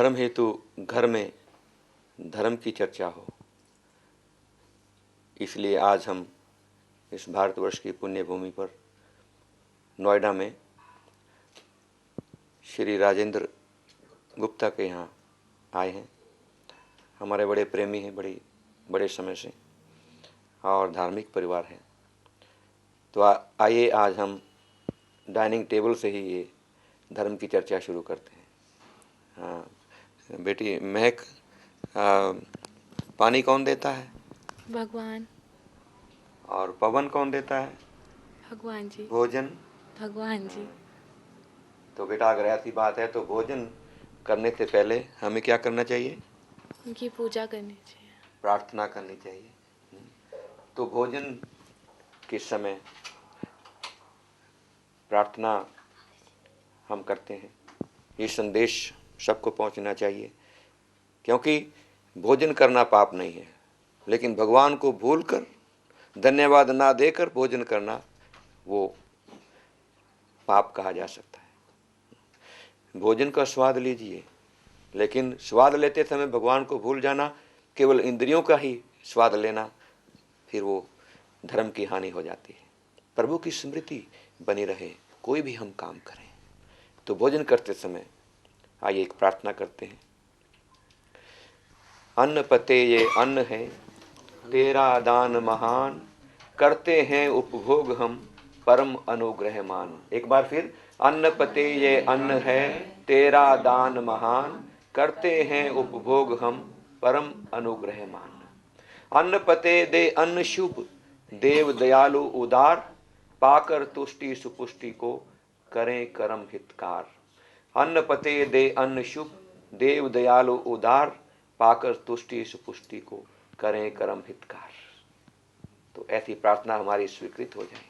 धर्म हेतु घर में धर्म की चर्चा हो, इसलिए आज हम इस भारतवर्ष की पुण्य भूमि पर नोएडा में श्री राजेंद्र गुप्ता के यहाँ आए हैं। हमारे बड़े प्रेमी हैं, बड़े समय से, और धार्मिक परिवार है। तो आइए आज हम डाइनिंग टेबल से ही ये धर्म की चर्चा शुरू करते हैं। हाँ बेटी महक, पानी कौन देता है? भगवान। और पवन कौन देता है? भगवान जी। भोजन? भगवान जी। तो बेटा अगर ऐसी बात है तो भोजन करने से पहले हमें क्या करना चाहिए? उनकी पूजा करनी चाहिए, प्रार्थना करनी चाहिए। तो भोजन के समय प्रार्थना हम करते हैं। ये संदेश सबको पहुंचना चाहिए, क्योंकि भोजन करना पाप नहीं है, लेकिन भगवान को भूलकर, धन्यवाद ना देकर भोजन करना वो पाप कहा जा सकता है। भोजन का स्वाद लीजिए, लेकिन स्वाद लेते समय भगवान को भूल जाना, केवल इंद्रियों का ही स्वाद लेना, फिर वो धर्म की हानि हो जाती है। प्रभु की स्मृति बनी रहे, कोई भी हम काम करें। तो भोजन करते समय आइए एक प्रार्थना करते हैं। अन्न पते ये अन्न है, तेरा दान महान, करते हैं उपभोग हम, परम अनुग्रह मान। एक बार फिर, अन्न पते ये अन्न है, तेरा दान महान, करते हैं उपभोग हम, परम अनुग्रह मान। अन्न पते दे अन्न शुभ, देव दयालु उदार, पाकर तुष्टि सुपुष्टि को करें कर्म हितकार। अन्न पते दे अन्न शुभ, देव दयालु उदार, पाकर तुष्टि सुपुष्टि को करें कर्म हितकार। तो ऐसी प्रार्थना हमारी स्वीकृत हो जाए।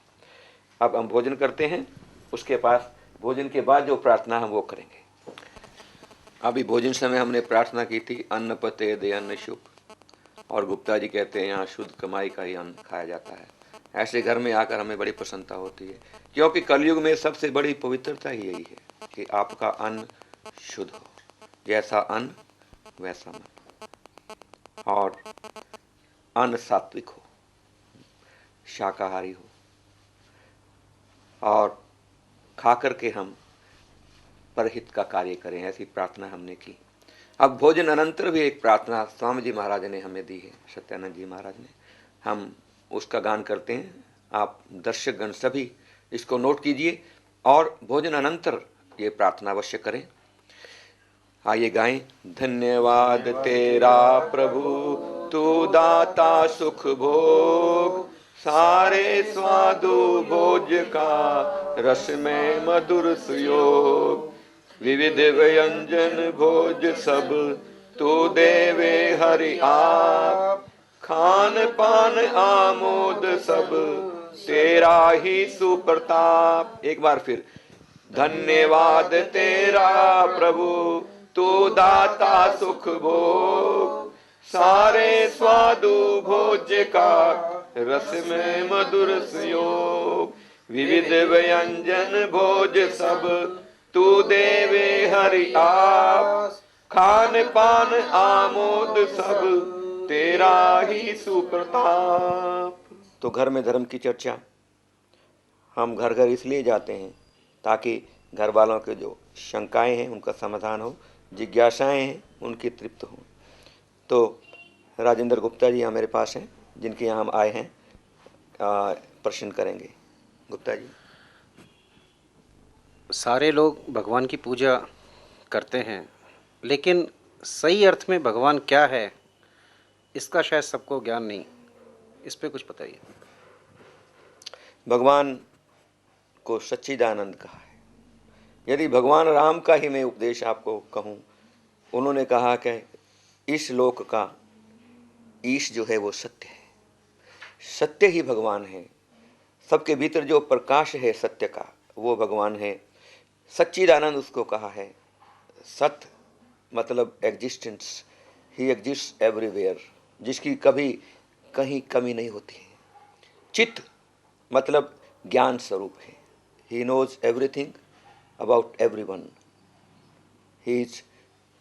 अब हम भोजन करते हैं, उसके पास भोजन के बाद जो प्रार्थना हम वो करेंगे। अभी भोजन समय हमने प्रार्थना की थी, अन्न पते दे अन्न शुभ, और गुप्ता जी कहते हैं यहाँ शुद्ध कमाई का ही अन्न खाया जाता है। ऐसे घर में आकर हमें बड़ी प्रसन्नता होती है, क्योंकि कलयुग में सबसे बड़ी पवित्रता ही यही है कि आपका अन्न शुद्ध हो, जैसा अन्न वैसा मन, और अन्न सात्विक हो, शाकाहारी हो, और खाकर के हम परहित का कार्य करें। ऐसी प्रार्थना हमने की। अब भोजन अनंतर भी एक प्रार्थना स्वामी जी महाराज ने हमें दी है, सत्यानंद जी महाराज ने, हम उसका गान करते हैं। आप दर्शकगण सभी इसको नोट कीजिए और भोजन अनंतर ये प्रार्थना अवश्य करें। आइए गाएं। धन्यवाद तेरा प्रभु, तू दाता सुख भोग, सारे स्वादु भोज का रस में मधुर सुयोग। विविध व्यंजन भोज सब तू देवे हरि आप, खान पान आमोद सब तेरा ही सुप्रताप। एक बार फिर, धन्यवाद तेरा प्रभु, तू दाता सुख भोग, सारे स्वादु भोज का रस में मधुर सुयोग। विविध व्यंजन भोज सब तू देवे हरि आप, खान पान आमोद सब तेरा ही सुप्रताप। तो घर में धर्म की चर्चा हम घर घर इसलिए जाते हैं ताकि घर वालों के जो शंकाएं हैं उनका समाधान हो, जिज्ञासाएं हैं उनकी तृप्त हो। तो राजेंद्र गुप्ता जी यहाँ मेरे पास हैं, जिनके यहाँ हम आए हैं, प्रश्न करेंगे। गुप्ता जी। सारे लोग भगवान की पूजा करते हैं, लेकिन सही अर्थ में भगवान क्या है इसका शायद सबको ज्ञान नहीं। इस पे कुछ बताइए। भगवान को सच्चिदानंद कहा है। यदि भगवान राम का ही मैं उपदेश आपको कहूँ, उन्होंने कहा कि इस लोक का ईश जो है वो सत्य है, सत्य ही भगवान है। सबके भीतर जो प्रकाश है सत्य का, वो भगवान है। सच्चिदानंद उसको कहा है। सत्य मतलब एग्जिस्टेंस, ही एग्जिस्ट एवरीवेयर, जिसकी कभी कहीं कमी नहीं होती है। चित्त मतलब ज्ञान स्वरूप है। He knows everything about everyone, he is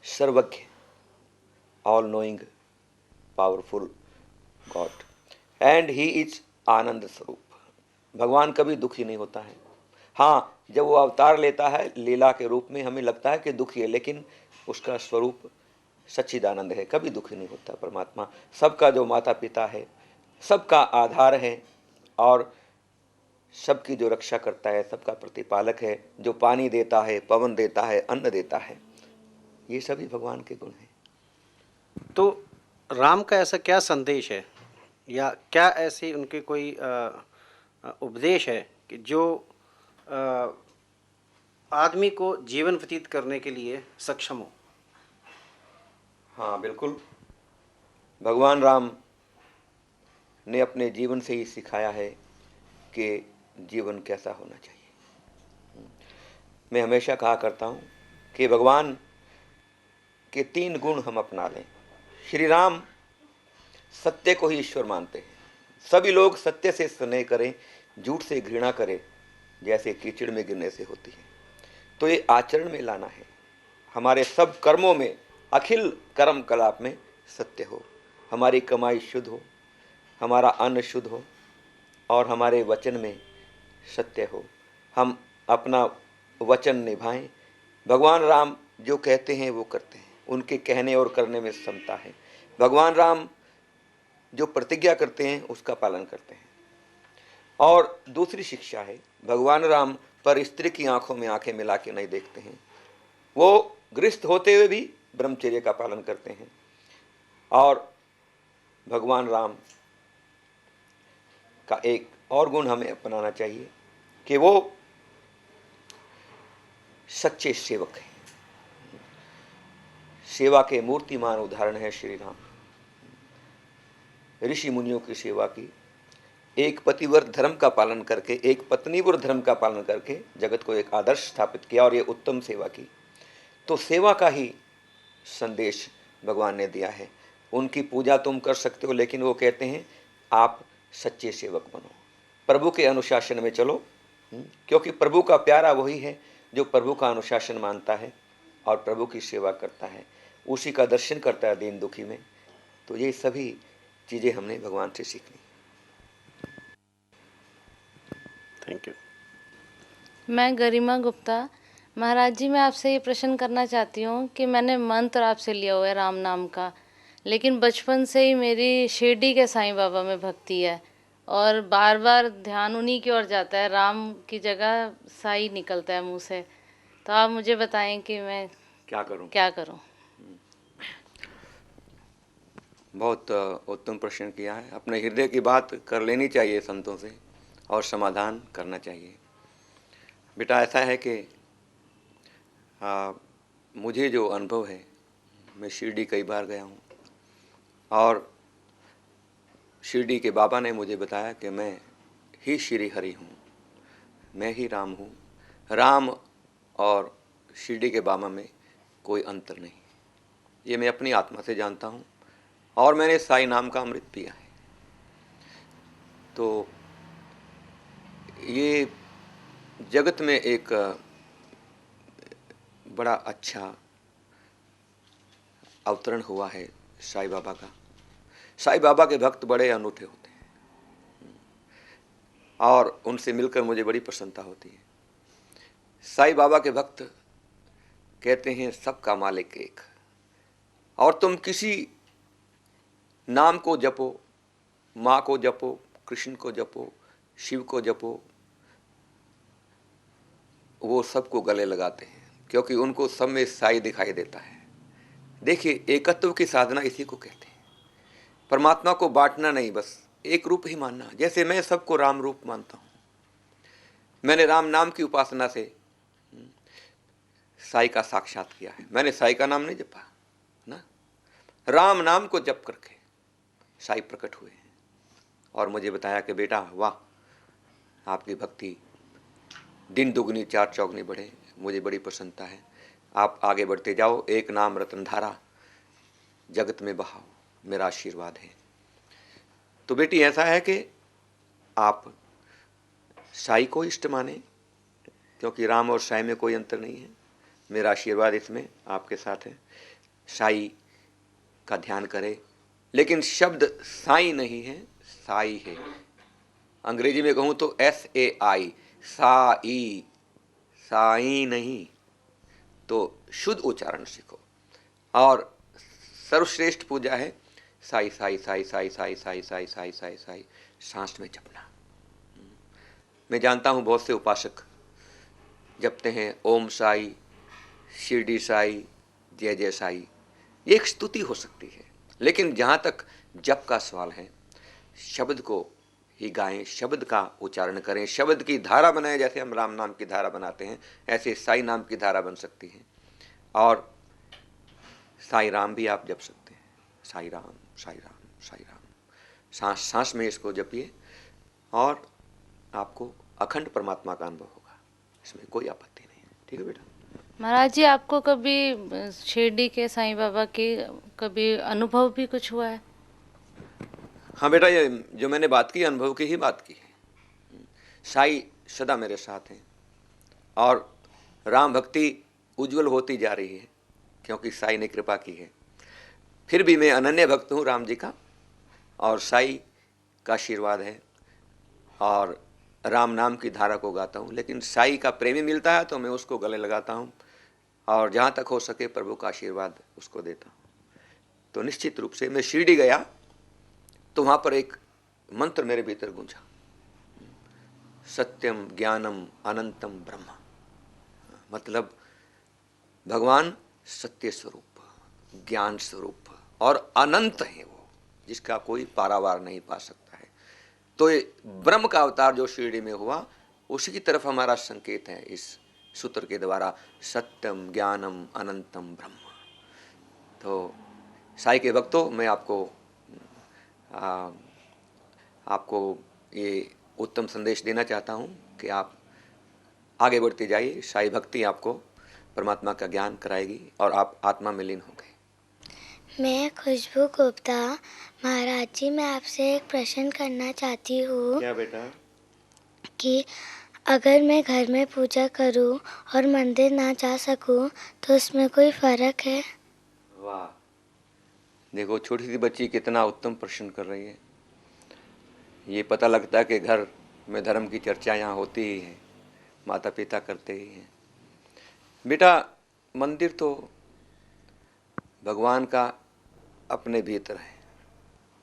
सर्वज्ञ, all knowing, powerful God, and he is आनंद स्वरूप। भगवान कभी दुखी नहीं होता है। हाँ, जब वो अवतार लेता है लीला के रूप में हमें लगता है कि दुखी है, लेकिन उसका स्वरूप सच्चिदानंद है, कभी दुखी नहीं होता। परमात्मा सबका जो माता पिता है, सबका आधार है और सबकी जो रक्षा करता है, सबका प्रतिपालक है, जो पानी देता है, पवन देता है, अन्न देता है, ये सभी भगवान के गुण हैं। तो राम का ऐसा क्या संदेश है या क्या ऐसी उनके कोई उपदेश है कि जो आदमी को जीवन व्यतीत करने के लिए सक्षम हो? हाँ बिल्कुल, भगवान राम ने अपने जीवन से ही सिखाया है कि जीवन कैसा होना चाहिए। मैं हमेशा कहा करता हूँ कि भगवान के 3 गुण हम अपना लें। श्री राम सत्य को ही ईश्वर मानते हैं। सभी लोग सत्य से स्नेह करें, झूठ से घृणा करें, जैसे कीचड़ में गिरने से होती है। तो ये आचरण में लाना है। हमारे सब कर्मों में, अखिल कर्म कलाप में सत्य हो, हमारी कमाई शुद्ध हो, हमारा अन्न शुद्ध हो और हमारे वचन में सत्य हो, हम अपना वचन निभाएं। भगवान राम जो कहते हैं वो करते हैं, उनके कहने और करने में समता है। भगवान राम जो प्रतिज्ञा करते हैं उसका पालन करते हैं। और दूसरी शिक्षा है, भगवान राम पर स्त्री की आंखों में आंखें मिला के नहीं देखते हैं। वो गृहस्थ होते हुए भी ब्रह्मचर्य का पालन करते हैं। और भगवान राम का एक और गुण हमें अपनाना चाहिए कि वो सच्चे सेवक हैं। सेवा के मूर्तिमान उदाहरण है श्री राम। ऋषि मुनियों की सेवा की, एक पतिव्रत धर्म का पालन करके, एक पत्नीव्रत धर्म का पालन करके जगत को एक आदर्श स्थापित किया और ये उत्तम सेवा की। तो सेवा का ही संदेश भगवान ने दिया है। उनकी पूजा तुम कर सकते हो, लेकिन वो कहते हैं आप सच्चे सेवक बनो, प्रभु के अनुशासन में चलो। क्योंकि प्रभु का प्यारा वही है जो प्रभु का अनुशासन मानता है और प्रभु की सेवा करता है, उसी का दर्शन करता है दीन दुखी में। तो ये सभी चीज़ें हमने भगवान से सीखनी। Thank you. मैं गरिमा गुप्ता। महाराज जी, मैं आपसे ये प्रश्न करना चाहती हूँ कि मैंने मंत्र आपसे लिया हुआ है राम नाम का, लेकिन बचपन से ही मेरी शिरडी के साईं बाबा में भक्ति है और बार बार ध्यान उन्हीं की ओर जाता है, राम की जगह साई निकलता है मुंह से। तो आप मुझे बताएं कि मैं क्या करूं? क्या करूं? बहुत उत्तम प्रश्न किया है। अपने हृदय की बात कर लेनी चाहिए संतों से और समाधान करना चाहिए। बेटा ऐसा है कि मुझे जो अनुभव है, मैं शिरडी कई बार गया हूँ और शिरडी के बाबा ने मुझे बताया कि मैं ही श्री हरि हूँ, मैं ही राम हूँ। राम और शिरडी के बाबा में कोई अंतर नहीं, ये मैं अपनी आत्मा से जानता हूँ और मैंने साई नाम का अमृत पिया है। तो ये जगत में एक बड़ा अच्छा अवतरण हुआ है साईं बाबा का। साईं बाबा के भक्त बड़े अनूठे होते हैं और उनसे मिलकर मुझे बड़ी प्रसन्नता होती है। साईं बाबा के भक्त कहते हैं सबका मालिक एक, और तुम किसी नाम को जपो, माँ को जपो, कृष्ण को जपो, शिव को जपो, वो सबको गले लगाते हैं क्योंकि उनको सब में साई दिखाई देता है। देखिए, एकत्व की साधना इसी को कहते हैं। परमात्मा को बांटना नहीं, बस एक रूप ही मानना। जैसे मैं सबको राम रूप मानता हूँ, मैंने राम नाम की उपासना से साई का साक्षात किया है। मैंने साई का नाम नहीं जपा ना, राम नाम को जप करके साई प्रकट हुए हैं और मुझे बताया कि बेटा वाह, आपकी भक्ति दिन दुगनी चार चौगनी बढ़े, मुझे बड़ी प्रसन्नता है। आप आगे बढ़ते जाओ, एक नाम रतनधारा जगत में बहाओ, मेरा आशीर्वाद है। तो बेटी ऐसा है कि आप साई को इष्ट माने, क्योंकि राम और साई में कोई अंतर नहीं है। मेरा आशीर्वाद इसमें आपके साथ है। साई का ध्यान करें। लेकिन शब्द साई नहीं है, साई है। अंग्रेजी में कहूँ तो SAI, साई, साई नहीं। तो शुद्ध उच्चारण सीखो। और सर्वश्रेष्ठ पूजा है साई साई साई साई साई साई साई साई साई साई, सांस में जपना। मैं जानता हूँ बहुत से उपासक जपते हैं ओम साई, शिरडी साई, जय जय साई। ये एक स्तुति हो सकती है, लेकिन जहाँ तक जप का सवाल है, शब्द को ही गाएं, शब्द का उच्चारण करें, शब्द की धारा बनाएं। जैसे हम राम नाम की धारा बनाते हैं, ऐसे साई नाम की धारा बन सकती है। और साई राम भी आप जप सकते हैं, साई राम साई राम साई राम। सांस सांस में इसको जपिए और आपको अखंड परमात्मा का अनुभव होगा, इसमें कोई आपत्ति नहीं है। ठीक है बेटा? महाराज जी, आपको कभी शिरडी के साईं बाबा के कभी अनुभव भी कुछ हुआ है? हाँ बेटा, ये जो मैंने बात की अनुभव की ही बात की है। साई सदा मेरे साथ हैं और राम भक्ति उज्जवल होती जा रही है, क्योंकि साई ने कृपा की है। फिर भी मैं अनन्य भक्त हूँ राम जी का, और साई का आशीर्वाद है और राम नाम की धारा को गाता हूँ। लेकिन साई का प्रेमी मिलता है तो मैं उसको गले लगाता हूँ, और जहाँ तक हो सके प्रभु का आशीर्वाद उसको देता हूँ। तो निश्चित रूप से मैं शिरडी गया तो वहाँ पर एक मंत्र मेरे भीतर गूंजा, सत्यम ज्ञानम अनंतम ब्रह्म। मतलब भगवान सत्य स्वरूप, ज्ञान स्वरूप और अनंत है वो, जिसका कोई पारावार नहीं पा सकता है। तो ये ब्रह्म का अवतार जो शिरडी में हुआ, उसी की तरफ हमारा संकेत है इस सूत्र के द्वारा, सत्यम ज्ञानम अनंतम ब्रह्म। तो साई के भक्तों, मैं आपको ये उत्तम संदेश देना चाहता हूँ कि आप आगे बढ़ते जाइए। साई भक्ति आपको परमात्मा का ज्ञान कराएगी और आप आत्मा में लीन होंगे। मैं खुशबू गुप्ता। महाराज जी, मैं आपसे एक प्रश्न करना चाहती हूँ। क्या बेटा? कि अगर मैं घर में पूजा करूँ और मंदिर ना जा सकूँ तो उसमें कोई फ़र्क है? वाह, देखो छोटी सी बच्ची कितना उत्तम प्रश्न कर रही है। ये पता लगता है कि घर में धर्म की चर्चा यहाँ होती ही है, माता पिता करते ही हैं। बेटा, मंदिर तो भगवान का अपने भीतर है,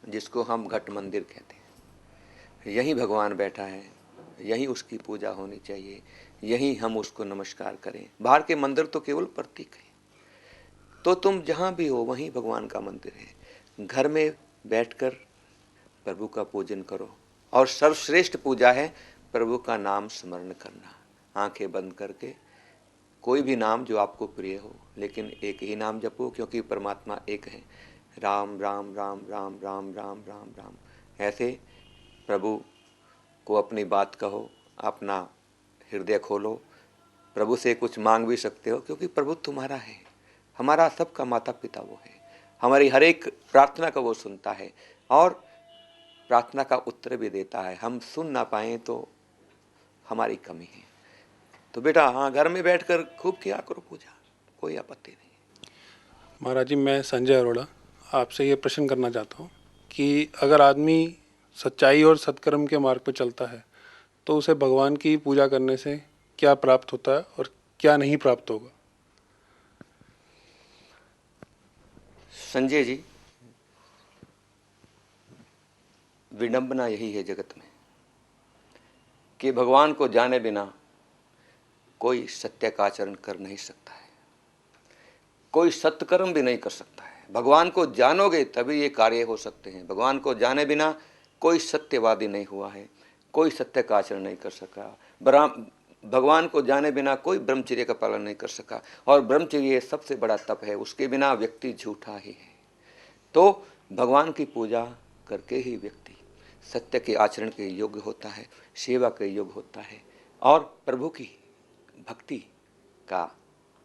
जिसको हम घट मंदिर कहते हैं। यहीं भगवान बैठा है, यहीं उसकी पूजा होनी चाहिए, यहीं हम उसको नमस्कार करें। बाहर के मंदिर तो केवल प्रतीक है। तो तुम जहाँ भी हो वहीं भगवान का मंदिर है। घर में बैठकर प्रभु का पूजन करो, और सर्वश्रेष्ठ पूजा है प्रभु का नाम स्मरण करना, आंखें बंद करके। कोई भी नाम जो आपको प्रिय हो, लेकिन एक ही नाम जपो, क्योंकि परमात्मा एक है। राम राम राम राम राम राम राम राम, ऐसे प्रभु को अपनी बात कहो, अपना हृदय खोलो। प्रभु से कुछ मांग भी सकते हो, क्योंकि प्रभु तुम्हारा है, हमारा सबका माता पिता वो है। हमारी हर एक प्रार्थना का वो सुनता है और प्रार्थना का उत्तर भी देता है। हम सुन ना पाएँ तो हमारी कमी है। तो बेटा, हाँ, घर में बैठकर खूब किया करो पूजा, कोई आपत्ति नहीं। महाराज जी, मैं संजय अरोड़ा आपसे ये प्रश्न करना चाहता हूँ कि अगर आदमी सच्चाई और सत्कर्म के मार्ग पर चलता है तो उसे भगवान की पूजा करने से क्या प्राप्त होता है और क्या नहीं प्राप्त होगा? संजय जी, विडंबना यही है जगत में कि भगवान को जाने बिना कोई सत्य का आचरण कर नहीं सकता है, कोई सत्कर्म भी नहीं कर सकता है। भगवान को जानोगे तभी ये कार्य हो सकते हैं। भगवान को जाने बिना कोई सत्यवादी नहीं हुआ है, कोई सत्य का आचरण नहीं कर सका। भगवान को जाने बिना कोई ब्रह्मचर्य का पालन नहीं कर सका, और ब्रह्मचर्य सबसे बड़ा तप है, उसके बिना व्यक्ति झूठा ही है। तो भगवान की पूजा करके ही व्यक्ति सत्य के आचरण के योग्य होता है, सेवा के योग्य होता है, और प्रभु की भक्ति का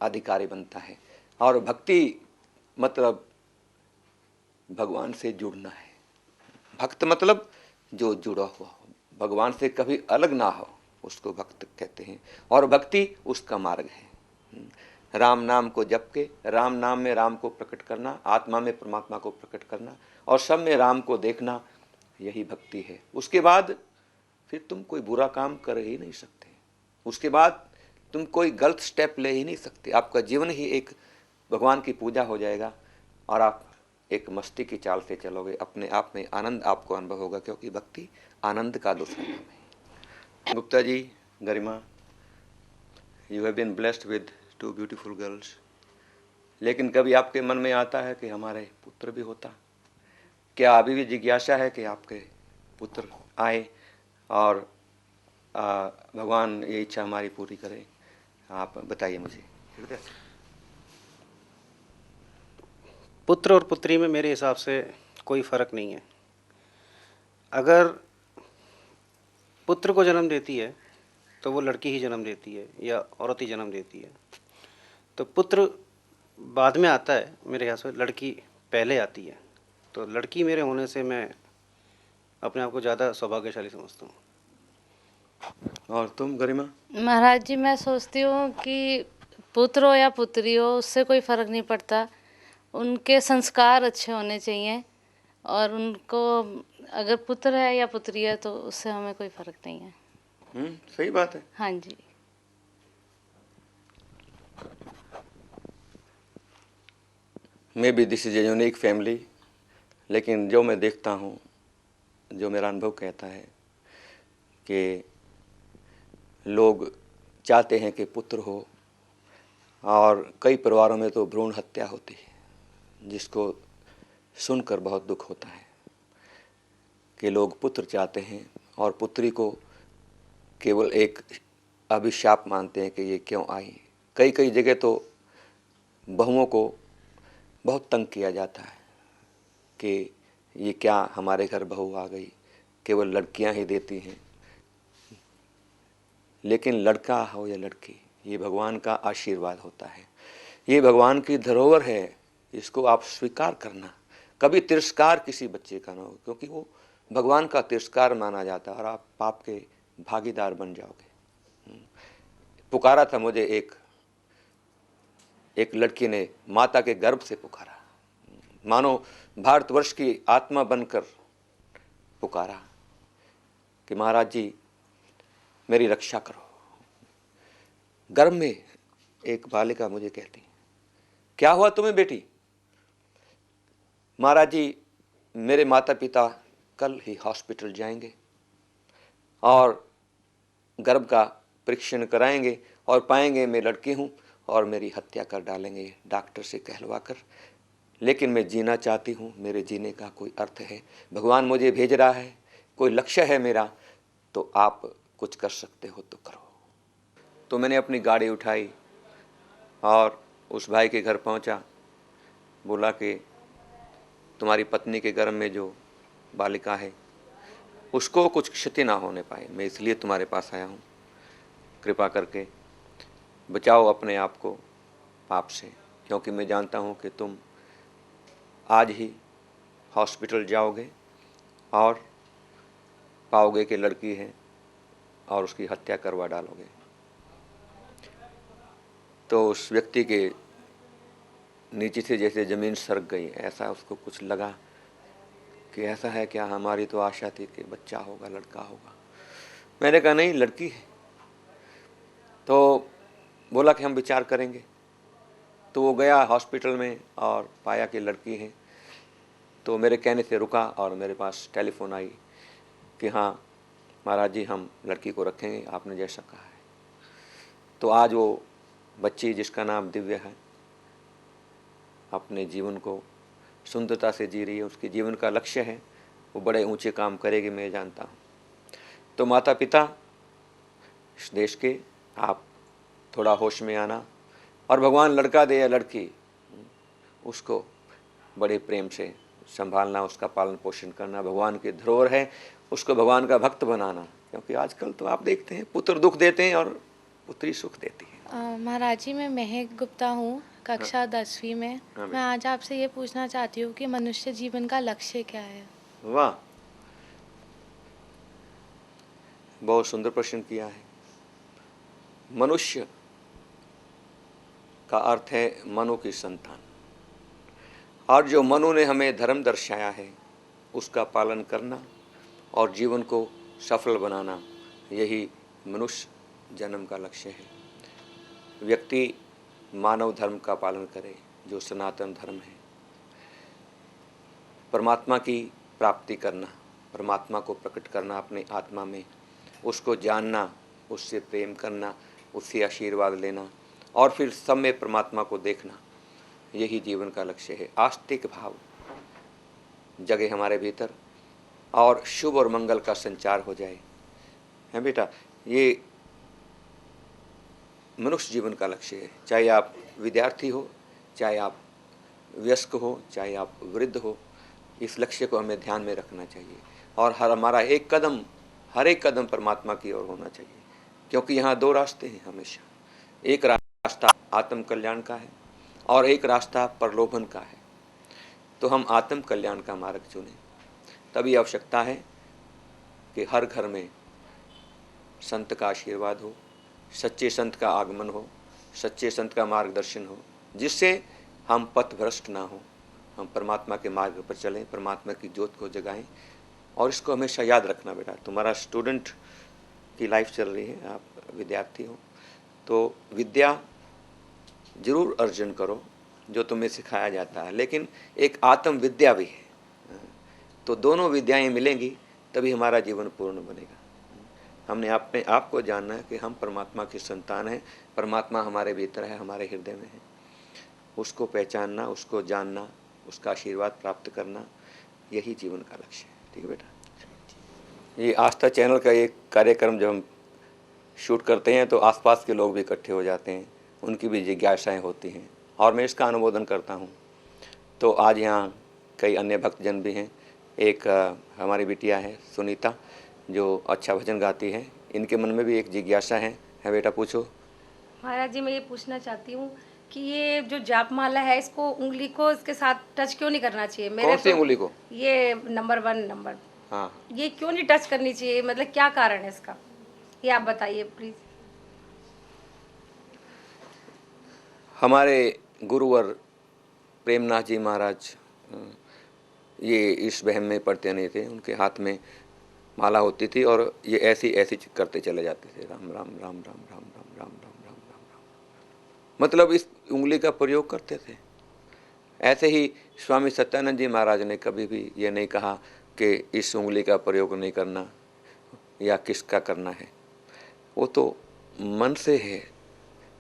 अधिकारी बनता है। और भक्ति मतलब भगवान से जुड़ना है। भक्त मतलब जो जुड़ा हुआ हो, भगवान से कभी अलग ना हो, उसको भक्त कहते हैं, और भक्ति उसका मार्ग है। राम नाम को जप के, राम नाम में राम को प्रकट करना, आत्मा में परमात्मा को प्रकट करना और सब में राम को देखना, यही भक्ति है। उसके बाद फिर तुम कोई बुरा काम कर ही नहीं सकते, उसके बाद तुम कोई गलत स्टेप ले ही नहीं सकते। आपका जीवन ही एक भगवान की पूजा हो जाएगा और आप एक मस्ती की चाल से चलोगे, अपने आप में आनंद आपको अनुभव होगा, क्योंकि भक्ति आनंद का दूसरा नाम है। Gupta ji, Garima, you have been blessed with 2 beautiful girls, लेकिन कभी आपके मन में आता है कि हमारे पुत्र भी होता? क्या अभी भी जिज्ञासा है कि आपके पुत्र आए और भगवान ये इच्छा हमारी पूरी करे? आप बताइए मुझे हृदय से। पुत्र और पुत्री में मेरे हिसाब से कोई फ़र्क नहीं है। अगर पुत्र को जन्म देती है तो वो लड़की ही जन्म देती है या औरत ही जन्म देती है। तो पुत्र बाद में आता है, मेरे ख्याल से लड़की पहले आती है। तो लड़की मेरे होने से मैं अपने आप को ज़्यादा सौभाग्यशाली समझता हूँ। और तुम गरिमा? महाराज जी, मैं सोचती हूँ कि पुत्र हो या पुत्री हो, उससे कोई फ़र्क नहीं पड़ता। उनके संस्कार अच्छे होने चाहिए और उनको अगर पुत्र है या पुत्री है तो उससे हमें कोई फ़र्क नहीं है। सही बात है। हाँ जी। Maybe this is a unique family, लेकिन जो मैं देखता हूँ, जो मेरा अनुभव कहता है कि लोग चाहते हैं कि पुत्र हो, और कई परिवारों में तो भ्रूण हत्या होती है, जिसको सुनकर बहुत दुख होता है कि लोग पुत्र चाहते हैं और पुत्री को केवल एक अभिशाप मानते हैं कि ये क्यों आई। कई कई जगह तो बहुओं को बहुत तंग किया जाता है कि ये क्या हमारे घर बहू आ गई, केवल लड़कियां ही देती हैं। लेकिन लड़का हो या लड़की, ये भगवान का आशीर्वाद होता है, ये भगवान की धरोहर है, इसको आप स्वीकार करना। कभी तिरस्कार किसी बच्चे का ना हो, क्योंकि वो भगवान का तिरस्कार माना जाता है और आप पाप के भागीदार बन जाओगे। पुकारा था मुझे एक लड़की ने, माता के गर्भ से पुकारा, मानो भारतवर्ष की आत्मा बनकर पुकारा कि महाराज जी मेरी रक्षा करो। गर्भ में एक बालिका मुझे कहती, क्या हुआ तुम्हें बेटी? महाराज जी मेरे माता पिता कल ही हॉस्पिटल जाएंगे और गर्भ का परीक्षण कराएंगे और पाएंगे मैं लड़की हूँ और मेरी हत्या कर डालेंगे डॉक्टर से कहलवा कर। लेकिन मैं जीना चाहती हूँ, मेरे जीने का कोई अर्थ है, भगवान मुझे भेज रहा है, कोई लक्ष्य है मेरा, तो आप कुछ कर सकते हो तो करो। तो मैंने अपनी गाड़ी उठाई और उस भाई के घर पहुँचा। बोला कि तुम्हारी पत्नी के गर्भ में जो बालिका है उसको कुछ क्षति ना होने पाए, मैं इसलिए तुम्हारे पास आया हूँ, कृपा करके बचाओ अपने आप को पाप से, क्योंकि मैं जानता हूँ कि तुम आज ही हॉस्पिटल जाओगे और पाओगे कि लड़की है और उसकी हत्या करवा डालोगे। तो उस व्यक्ति के नीचे से जैसे ज़मीन सरक गई, ऐसा उसको कुछ लगा कि ऐसा है क्या, हमारी तो आशा थी कि बच्चा होगा, लड़का होगा। मैंने कहा नहीं, लड़की है। तो बोला कि हम विचार करेंगे। तो वो गया हॉस्पिटल में और पाया कि लड़की है। तो मेरे कहने से रुका और मेरे पास टेलीफोन आई कि हाँ महाराज जी हम लड़की को रखेंगे, आपने जैसा कहा है। तो आज वो बच्ची जिसका नाम दिव्या है अपने जीवन को सुंदरता से जी रही है, उसके जीवन का लक्ष्य है, वो बड़े ऊंचे काम करेगी, मैं जानता हूँ। तो माता पिता इस देश के, आप थोड़ा होश में आना और भगवान लड़का दे या लड़की, उसको बड़े प्रेम से संभालना, उसका पालन पोषण करना। भगवान की धरोहर है, उसको भगवान का भक्त बनाना, क्योंकि आजकल तो आप देखते हैं पुत्र दुख देते हैं और पुत्री सुख देती है। महाराज जी मैं महक गुप्ता हूँ, कक्षा 10वीं में। हाँ मैं आज आपसे ये पूछना चाहती हूँ कि मनुष्य जीवन का लक्ष्य क्या है? वाह, बहुत सुंदर प्रश्न किया है। मनुष्य का अर्थ है मनु की संतान। और जो मनु ने हमें धर्म दर्शाया है उसका पालन करना और जीवन को सफल बनाना, यही मनुष्य जन्म का लक्ष्य है। व्यक्ति मानव धर्म का पालन करे जो सनातन धर्म है। परमात्मा की प्राप्ति करना, परमात्मा को प्रकट करना अपने आत्मा में, उसको जानना, उससे प्रेम करना, उससे आशीर्वाद लेना और फिर सब में परमात्मा को देखना, यही जीवन का लक्ष्य है। आस्तिक भाव जगे हमारे भीतर और शुभ और मंगल का संचार हो जाए, है बेटा, ये मनुष्य जीवन का लक्ष्य है। चाहे आप विद्यार्थी हो, चाहे आप वयस्क हो, चाहे आप वृद्ध हो, इस लक्ष्य को हमें ध्यान में रखना चाहिए और हमारा हर एक कदम परमात्मा की ओर होना चाहिए, क्योंकि यहाँ दो रास्ते हैं हमेशा। एक रास्ता आत्म कल्याण का है और एक रास्ता प्रलोभन का है। तो हम आत्म कल्याण का मार्ग चुनें। तभी आवश्यकता है कि हर घर में संत का आशीर्वाद हो, सच्चे संत का आगमन हो, सच्चे संत का मार्गदर्शन हो, जिससे हम पथभ्रष्ट ना हो, हम परमात्मा के मार्ग पर चलें, परमात्मा की ज्योत को जगाएं। और इसको हमेशा याद रखना बेटा, तुम्हारा स्टूडेंट की लाइफ चल रही है, आप विद्यार्थी हो, तो विद्या जरूर अर्जन करो जो तुम्हें सिखाया जाता है, लेकिन एक आत्म विद्या भी है। तो दोनों विद्याएं मिलेंगी तभी हमारा जीवन पूर्ण बनेगा। हमने अपने आप को जानना है कि हम परमात्मा की संतान हैं, परमात्मा हमारे भीतर है, हमारे हृदय में है। उसको पहचानना, उसको जानना, उसका आशीर्वाद प्राप्त करना, यही जीवन का लक्ष्य है। ठीक है बेटा। ये आस्था चैनल का एक कार्यक्रम जब हम शूट करते हैं तो आसपास के लोग भी इकट्ठे हो जाते हैं, उनकी भी जिज्ञासाएं होती हैं और मैं इसका अनुमोदन करता हूँ। तो आज यहाँ कई अन्य भक्तजन भी हैं। एक हमारी बिटिया है सुनीता जो अच्छा भजन गाती है, इनके मन में भी एक जिज्ञासा है बेटा, पूछो। महाराज जी, मैं ये पूछना चाहती हूँ कि ये जो जाप माला है, इसको उंगली को इसके साथ टच क्यों नहीं करना चाहिए? कौन सी उंगली को? ये नंबर 1 नंबर। हाँ, ये क्यों नहीं टच करनी चाहिए, मतलब क्या कारण है इसका, ये आप बताइए प्लीज। हमारे गुरुवर प्रेमनाथ जी महाराज ये इस वहम में पढ़ते नहीं थे, उनके हाथ में माला होती थी और ये ऐसी ऐसी करते चले जाते थे, राम राम राम राम राम राम राम राम राम राम राम, मतलब इस उंगली का प्रयोग करते थे। ऐसे ही स्वामी सत्यानंद जी महाराज ने कभी भी ये नहीं कहा कि इस उंगली का प्रयोग नहीं करना या किसका करना है। वो तो मन से है,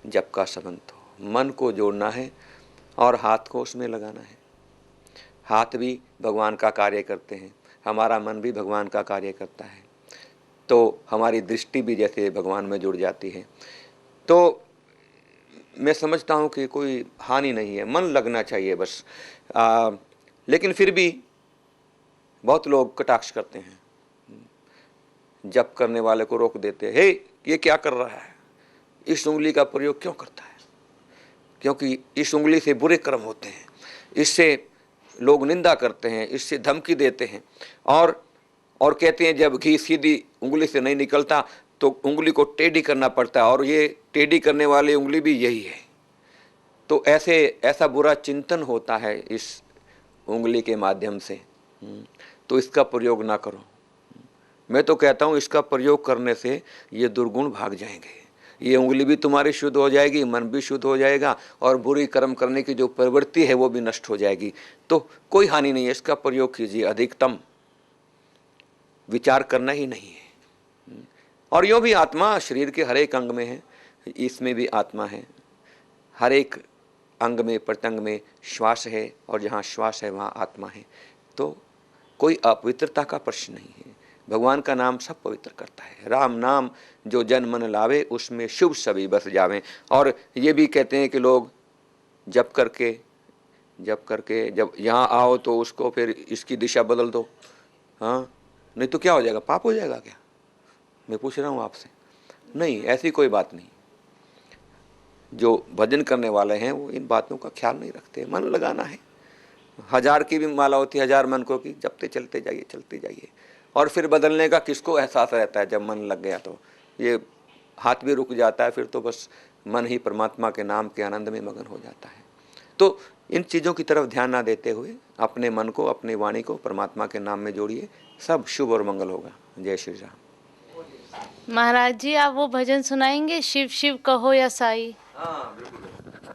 जप का संबंध हो, मन को जोड़ना है और हाथ को उसमें लगाना है। हाथ भी भगवान का कार्य करते हैं, हमारा मन भी भगवान का कार्य करता है, तो हमारी दृष्टि भी जैसे भगवान में जुड़ जाती है। तो मैं समझता हूँ कि कोई हानि नहीं है, मन लगना चाहिए बस। लेकिन फिर भी बहुत लोग कटाक्ष करते हैं, जप करने वाले को रोक देते हैं, हे ये क्या कर रहा है, इस उंगली का प्रयोग क्यों करता है? क्योंकि इस उंगली से बुरे कर्म होते हैं, इससे लोग निंदा करते हैं, इससे धमकी देते हैं और कहते हैं जब घी सीधी उंगली से नहीं निकलता तो उंगली को टेढ़ी करना पड़ता है, और ये टेढ़ी करने वाली उंगली भी यही है। तो ऐसा बुरा चिंतन होता है इस उंगली के माध्यम से, तो इसका प्रयोग ना करो। मैं तो कहता हूँ इसका प्रयोग करने से ये दुर्गुण भाग जाएंगे, ये उंगली भी तुम्हारी शुद्ध हो जाएगी, मन भी शुद्ध हो जाएगा और बुरी कर्म करने की जो प्रवृत्ति है वो भी नष्ट हो जाएगी। तो कोई हानि नहीं है, इसका प्रयोग कीजिए, अधिकतम विचार करना ही नहीं है। और यूँ भी आत्मा शरीर के हर एक अंग में है, इसमें भी आत्मा है, हर एक अंग में प्रत्यंग में श्वास है और जहाँ श्वास है वहाँ आत्मा है। तो कोई अपवित्रता का प्रश्न नहीं है, भगवान का नाम सब पवित्र करता है। राम नाम जो जन मन लावे उसमें शुभ सभी बस जावें। और ये भी कहते हैं कि लोग जप करके जब यहाँ आओ तो उसको फिर इसकी दिशा बदल दो, हाँ नहीं तो क्या हो जाएगा, पाप हो जाएगा क्या? मैं पूछ रहा हूँ आपसे। नहीं, ऐसी कोई बात नहीं। जो भजन करने वाले हैं वो इन बातों का ख्याल नहीं रखते। मन लगाना है, 1000 की भी माला होती है, 1000 मन को की, जपते चलते जाइए। और फिर बदलने का किसको एहसास रहता है? जब मन लग गया तो ये हाथ भी रुक जाता है, फिर तो बस मन ही परमात्मा के नाम के आनंद में मगन हो जाता है। तो इन चीज़ों की तरफ ध्यान ना देते हुए अपने मन को, अपनी वाणी को परमात्मा के नाम में जोड़िए, सब शुभ और मंगल होगा। जय श्री राम। महाराज जी आप वो भजन सुनाएंगे, शिव शिव कहो या साई? हाँ बिल्कुल,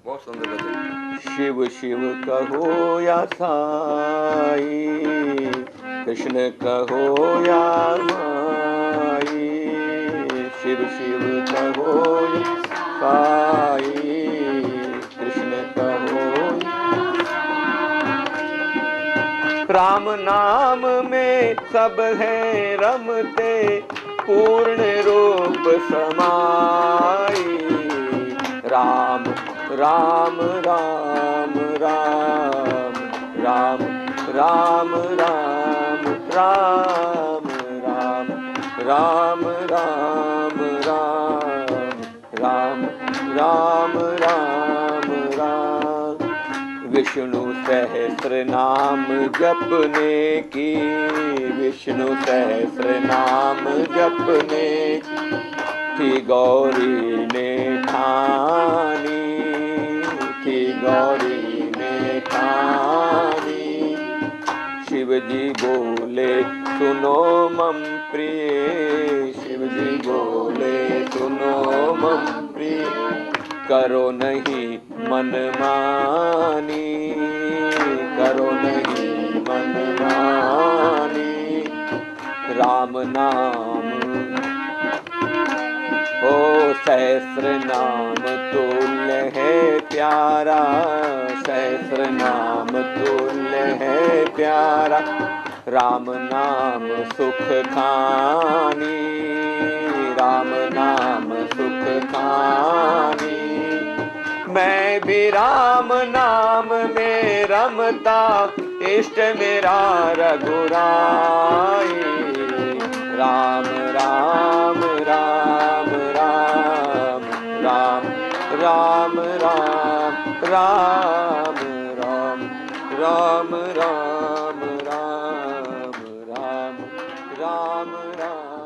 बहुत सुंदर भजन। शिव शिव कहो या साई, कृष्ण कहो या माई, शिव शिव कहो या साई, कृष्ण कहो। राम नाम में सब है रमते, पूर्ण रूप समाई, राम राम राम राम राम राम राम राम राम राम राम राम राम राम। विष्णु सहस्र नाम जपने की, विष्णु सहस्र नाम जपने थी गौरी ने ठानी, थी गौरी ने ठानी। शिव जी बोले सुनो मम प्रिय, शिव जी बोले सुनो मम प्रिय, करो नहीं मनमानी, करो नहीं मनमानी। राम नाम ओ सहस्र नाम तुल्य है प्यारा, सहस्र नाम तुल्य है प्यारा। राम नाम सुख खानी, राम नाम सुख खानी। मैं भी राम नाम में रमता, इष्ट मेरा रघुराई। राम राम राम राम राम राम राम राम राम राम राम राम राम राम राम।